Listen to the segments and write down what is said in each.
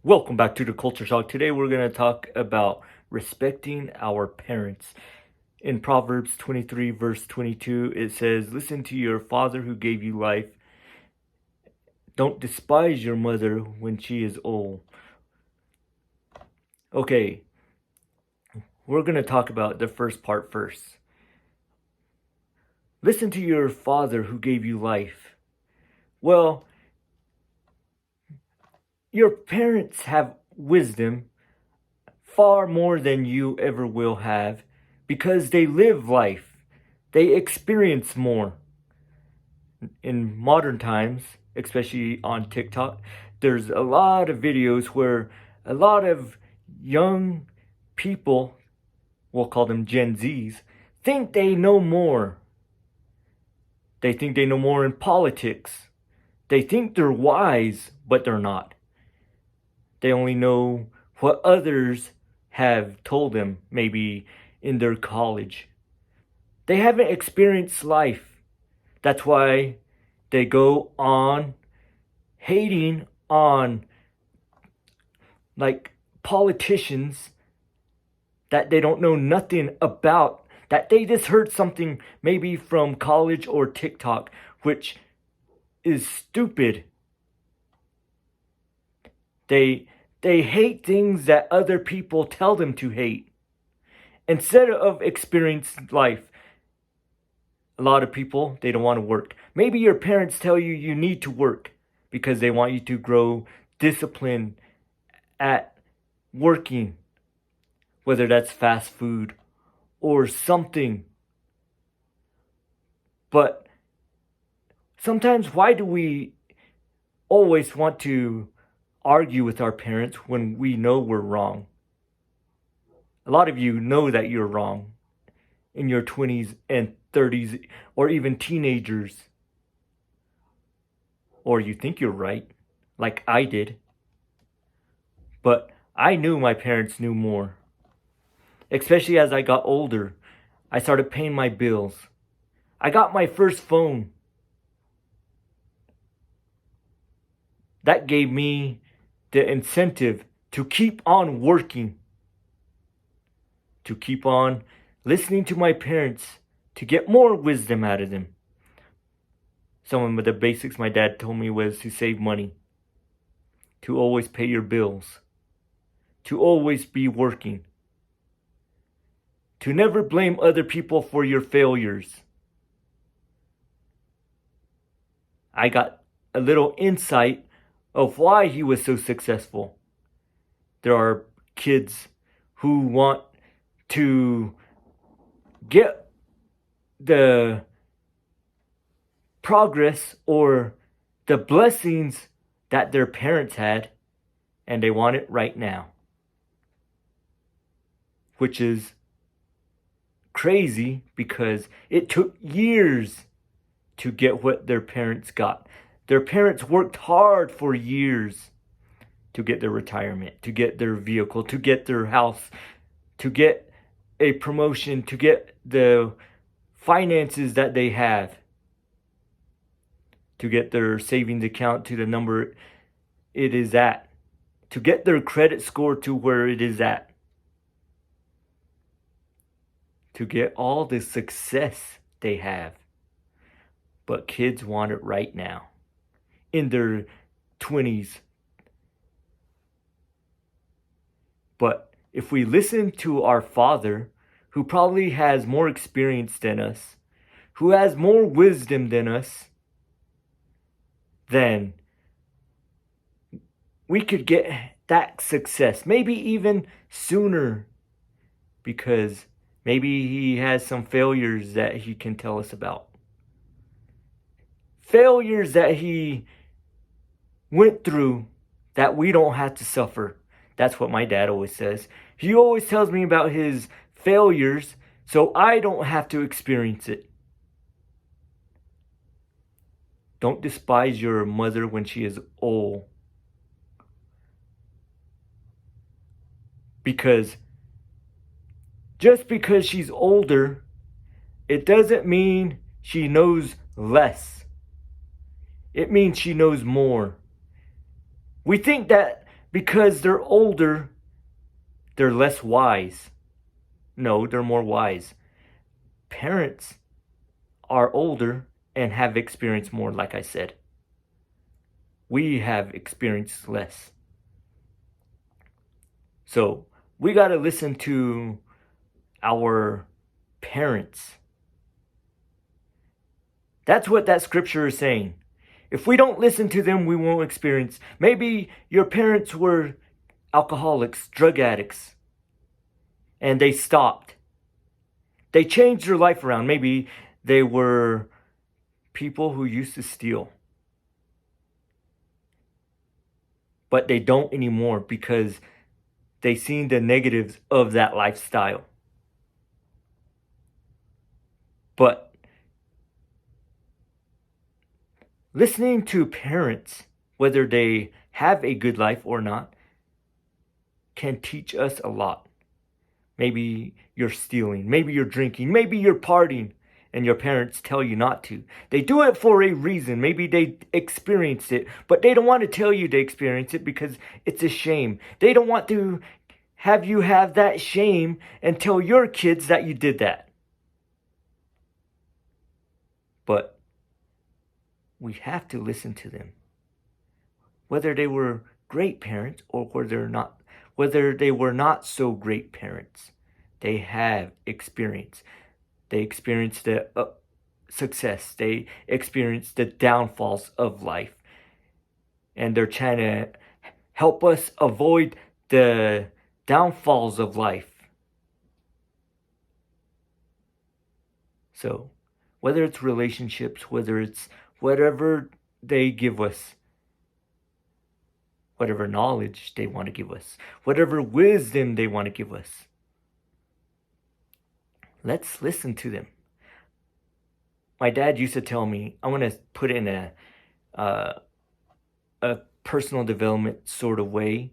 Welcome back to the Culture Shock. Today we're going to talk about respecting our parents. In Proverbs 23 verse 22, it says, "Listen to your father who gave you life. Don't despise your mother when she is old." Okay, we're going to talk about the first part first. Listen to your father who gave you life. Well, your parents have wisdom far more than you ever will have because they live life. They experience more. In modern times, especially on TikTok, there's a lot of videos where a lot of young people, we'll call them Gen Zs, think they know more. They think they know more in politics. They think they're wise, but they're not. They only know what others have told them, maybe in their college. They haven't experienced life. That's why they go on hating on like politicians that they don't know nothing about, that they just heard something maybe from college or TikTok, which is stupid. They hate things that other people tell them to hate instead of experience life. A lot of people, they don't want to work. Maybe your parents tell you you need to work because they want you to grow discipline at working, whether that's fast food or something. But sometimes, why do we always want to argue with our parents when we know we're wrong? A lot of you know that you're wrong in your 20s and 30s, or even teenagers. Or you think you're right, like I did. But I knew my parents knew more. Especially as I got older, I started paying my bills. I got my first phone. That gave me the incentive to keep on working, to keep on listening to my parents, to get more wisdom out of them. Some of the basics my dad told me was to save money, to always pay your bills, to always be working, to never blame other people for your failures. I got a little insight of why he was so successful. There are kids who want to get the progress or the blessings that their parents had, and they want it right now, which is crazy because it took years to get what their parents got. Their parents worked hard for years to get their retirement, to get their vehicle, to get their house, to get a promotion, to get the finances that they have, to get their savings account to the number it is at, to get their credit score to where it is at, to get all the success they have. But kids want it right now, in their 20s. But if we listen to our Father, who probably has more experience than us, who has more wisdom than us, then we could get that success, maybe even sooner, because maybe he has some failures that he can tell us about. Failures that he went through that we don't have to suffer. That's what my dad always says. He always tells me about his failures so I don't have to experience it. Don't despise your mother when she is old. Because just because she's older, it doesn't mean she knows less. It means she knows more. We think that because they're older, they're less wise. No, they're more wise. Parents are older and have experienced more, like I said. We have experienced less. So we got to listen to our parents. That's what that scripture is saying. If we don't listen to them, we won't experience. Maybe your parents were alcoholics, drug addicts, and they stopped. They changed their life around. Maybe they were people who used to steal. But they don't anymore because they seen the negatives of that lifestyle. But listening to parents, whether they have a good life or not, can teach us a lot. Maybe you're stealing, maybe you're drinking, maybe you're partying, and your parents tell you not to. They do it for a reason. Maybe they experienced it, but they don't want to tell you they experienced it because it's a shame. They don't want to have you have that shame and tell your kids that you did that. But we have to listen to them. Whether they were great parents or whether they were not so great parents, they have experience. They experienced the success. They experienced the downfalls of life. And they're trying to help us avoid the downfalls of life. So, whether it's relationships, whether it's whatever they give us, whatever knowledge they want to give us, whatever wisdom they want to give us, let's listen to them. My dad used to tell me, I want to put it in a personal development sort of way,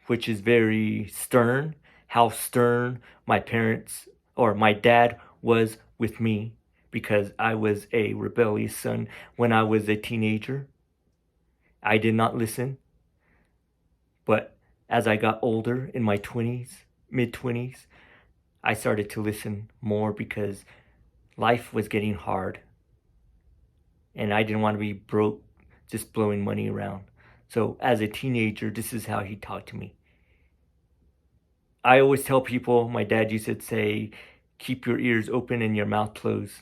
which is very stern, how stern my parents or my dad was with me because I was a rebellious son when I was a teenager. I did not listen. But as I got older in my 20s, mid-20s, I started to listen more because life was getting hard. And I didn't want to be broke just blowing money around. So as a teenager, this is how he talked to me. I always tell people, my dad used to say, keep your ears open and your mouth closed.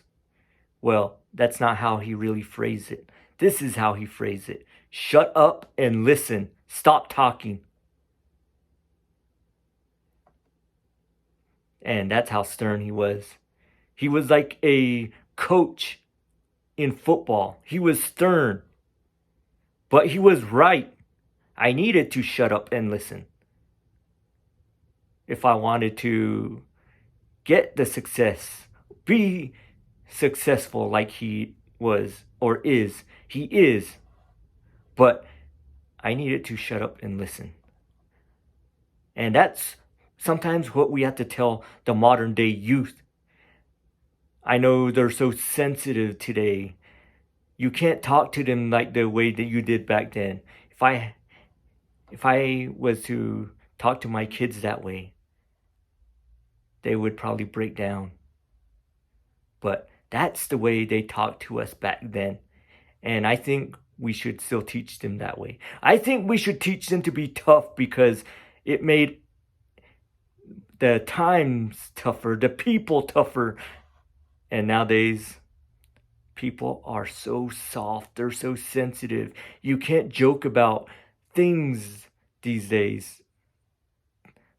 Well, that's not how he really phrased it. This is how he phrased it. Shut up and listen. Stop talking. And that's how stern he was. He was like a coach in football. He was stern. But he was right. I needed to shut up and listen. If I wanted to get the success, be successful like he was or is. He is. But I needed to shut up and listen. And that's sometimes what we have to tell the modern day youth. I know they're so sensitive today. You can't talk to them like the way that you did back then. If I was to talk to my kids that way, they would probably break down. But that's the way they talked to us back then. And I think we should still teach them that way. I think we should teach them to be tough because it made the times tougher, the people tougher. And nowadays, people are so soft. They're so sensitive. You can't joke about things these days.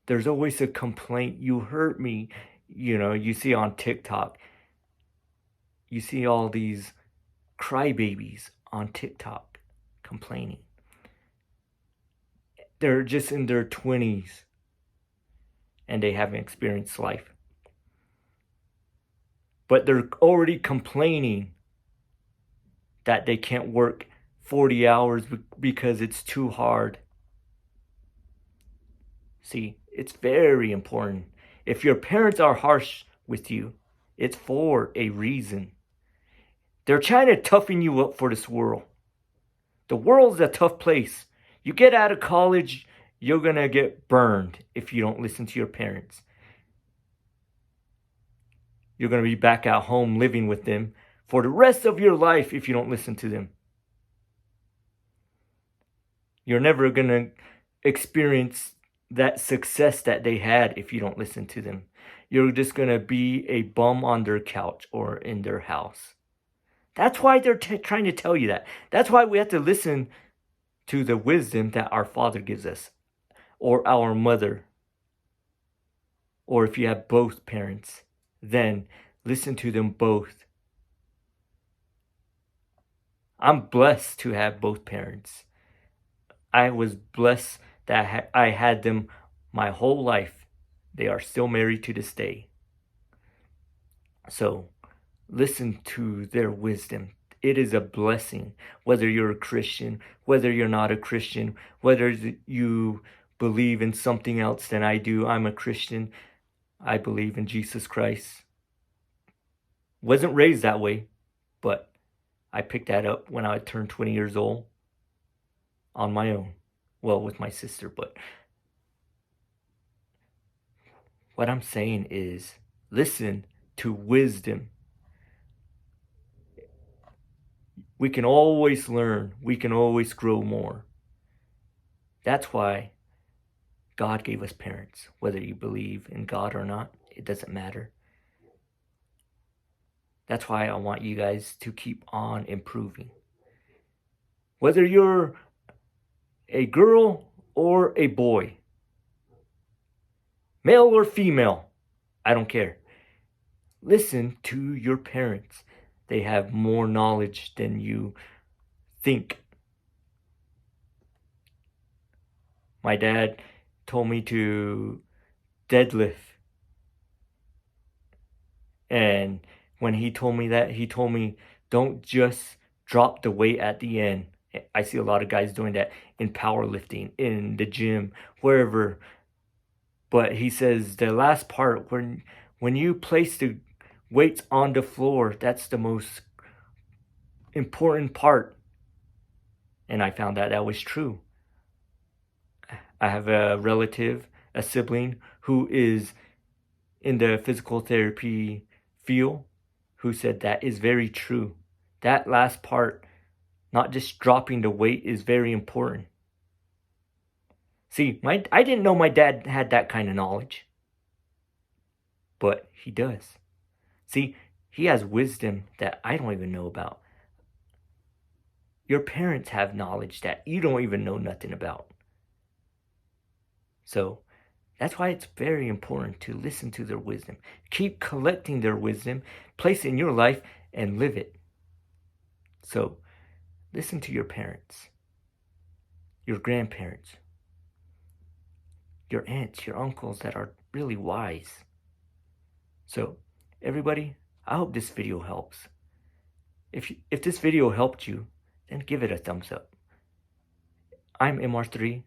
There's always a complaint. You hurt me. You know, you see on TikTok. You see all these crybabies on TikTok complaining. They're just in their 20s and they haven't experienced life. But they're already complaining that they can't work 40 hours because it's too hard. See, it's very important. If your parents are harsh with you, it's for a reason. They're trying to toughen you up for this world. The world's a tough place. You get out of college, you're going to get burned if you don't listen to your parents. You're going to be back at home living with them for the rest of your life if you don't listen to them. You're never going to experience that success that they had if you don't listen to them. You're just going to be a bum on their couch or in their house. That's why they're trying to tell you that. That's why we have to listen to the wisdom that our father gives us, or our mother, or if you have both parents, then listen to them both. I'm blessed to have both parents. I was blessed that I had them my whole life. They are still married to this day. So listen to their wisdom. It is a blessing, whether you're a Christian, whether you're not a Christian, whether you believe in something else than I do. I'm a Christian. I believe in Jesus Christ. Wasn't raised that way, but I picked that up when I turned 20 years old on my own. Well, with my sister, but what I'm saying is listen to wisdom. We can always learn. We can always grow more. That's why God gave us parents. Whether you believe in God or not, it doesn't matter. That's why I want you guys to keep on improving. Whether you're a girl or a boy, male or female, I don't care. Listen to your parents. They have more knowledge than you think. My dad told me to deadlift. And when he told me that, he told me, don't just drop the weight at the end. I see a lot of guys doing that in powerlifting, in the gym, wherever. But he says the last part, when you place the weights on the floor, that's the most important part. And I found that was true. I have a relative, a sibling, who is in the physical therapy field, who said that is very true. That last part, not just dropping the weight, is very important. See, I didn't know my dad had that kind of knowledge. But he does. See, he has wisdom that I don't even know about. Your parents have knowledge that you don't even know nothing about. So that's why it's very important to listen to their wisdom. Keep collecting their wisdom, place it in your life, and live it. So listen to your parents, your grandparents, your aunts, your uncles that are really wise. So everybody, I hope this video helps. If this video helped you, then give it a thumbs up. I'm MR3,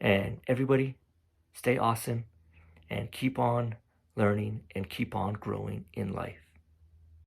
and everybody, stay awesome and keep on learning and keep on growing in life.